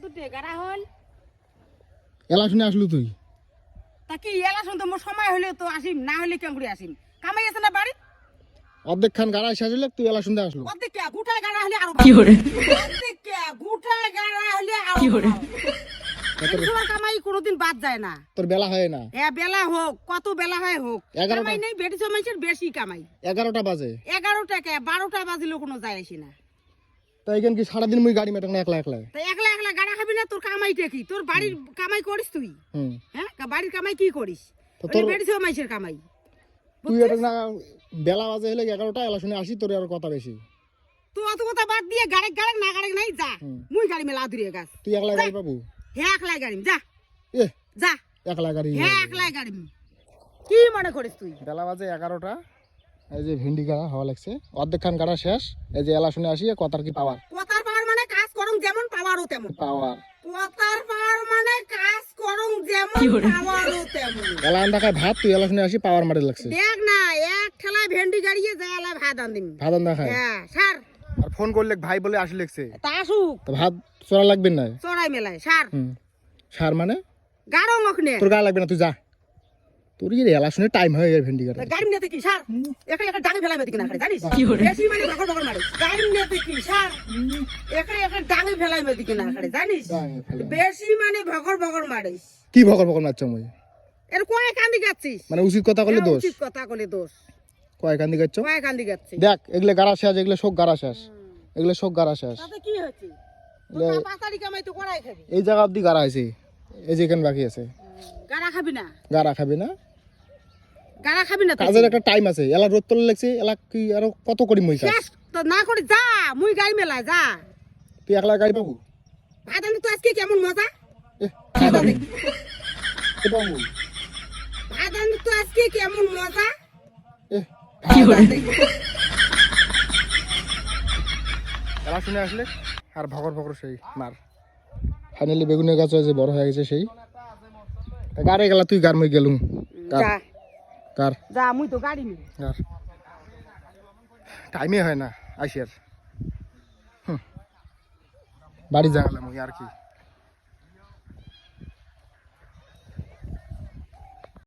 কত টেগারা হল এলা শুনে আসলু তুই তা কি এলা শুনতে মোর সময় হলে তো আসিম না হলে কেন করে আসিম কামাই আছে না বাড়ি অর্ধেক খান গাড়া সাজলে তুই এলা শুনতে আসলু অর্ধেক কে গুটায় গাড়া হলে আরো কি করে অর্ধেক কে গুটায় গাড়া হলে আরো কি করে তোমার কামাই কোনোদিন বাদ যায় না তোর বেলা হয় না বেলা হোক কত বেলা হয় হোক 11টা কামাই নেই বেটি মানুষের বেশি কামাই 11টা বাজে 11টা কে 12টা বাজিলেও কোনো যায় আসি না তাই এখান কি সারাদিন মুই গাড়ি মেটাং না একলা একলা তা একলা একলা গাড়া খাবি না তোর কামাইটা কি তোর বাড়ির কামাই করিস তুই হুম হ্যাঁ বাড়ির কামাই কি করিস তো তোর বেটি মানুষের কামাই তুই এটা না বেলা বাজে হলে 11টা এলা শুনে আসি তোর আর কথা বেশি তুই অত কথা বাদ দিয়ে গাড়ি গাড়ি না গাড়ি নাই যা মুই গাড়ি মেলা আদুরিয়ে গাছ তুই একলা গাড়ি পাবো হ্যাঁ একলাই গাড়ি যা এ যা একলা গাড়ি হ্যাঁ একলাই গাড়ি কি মনে করিস তুই বেলা বাজে 11টা এই যে ভেন্ডি গাড়া হওয়া লাগছে অর্ধেক খান গাড়া শেষ এই যে এলা শুনে আসি কথার কি পাওয়ার কথার পাওয়ার মানে কাজ করুন যেমন পাওয়ারও তেমন পাওয়ার কথার পাওয়ার মানে কাজ করুন যেমন পাওয়ারও তেমন এলা আন্দা খায় ভাত তুই এলা শুনে আসি পাওয়ার মারি লাগছে দেখ না এক ঠেলায় ভেন্ডি গাড়িয়ে যায় এলা ভাত আনদিন ভাত আন্দা খায় হ্যাঁ সার আর ফোন করলে ভাই বলে আসি লাগছে তা আসুক তো ভাত চড়া লাগবে না চড়াই মেলায় সার সার মানে গাড়ো ওখানে তোর গা লাগবে না তুই যা তোর কি এলা শুনে টাইম হয়ে যায় ভেন্ডি গাড়া গাড়ি নিতে কি সার এখানে একটা ডাঙে ফেলাই মেতে কিনা জানিস বেশি মানে ভগর ভগর মারে গাড়ি নিতে কি সার এখানে একটা ডাঙে ফেলাই মেতে কিনা জানিস বেশি মানে ভগর ভগর মারিস কি ভগর ভগর মারছ মই এর কয় কান্দি যাচ্ছিস মানে উচিত কথা বলে দোষ উচিত কথা বলে দোষ কয় কান্দি গাচ্ছ কয় কান্দি যাচ্ছিস দেখ এগুলো গাড়া শেষ এগুলো শোক গাড়া শেষ এগুলো শোক গাড়া শেষ তাতে কি হচ্ছে পাতাড়ি কামাই তো করাই খাবি এই জায়গা অব্দি গাড়া হয়েছে এই যে এখানে বাকি আছে গাড়া খাবি না গাড়া খাবি না গাড়া খাবি না কাজের একটা টাইম আছে এলা রোদ তোলা লাগছে এলা কি আরো কত করি মই কাজ শেষ তো না করে যা মুই গাড়ি মেলায় যা তুই একলা গাড়ি পাবো ভাত আনতে তো আজকে কেমন মজা ভাত আনি পাবো ভাত আনতে তো আজকে কেমন মজা কি করে এলা শুনে আসলে আর ভগর ভগর সেই মার ফাইনালি বেগুনের গাছ যে বড় হয়ে গেছে সেই গাড়ি গেলা তুই গার মই গেলুম যা কার যা মুই তো গাড়ি নি আর টাইমে হয় না আইসি আর বাড়ি যাওয়ালাম আর কি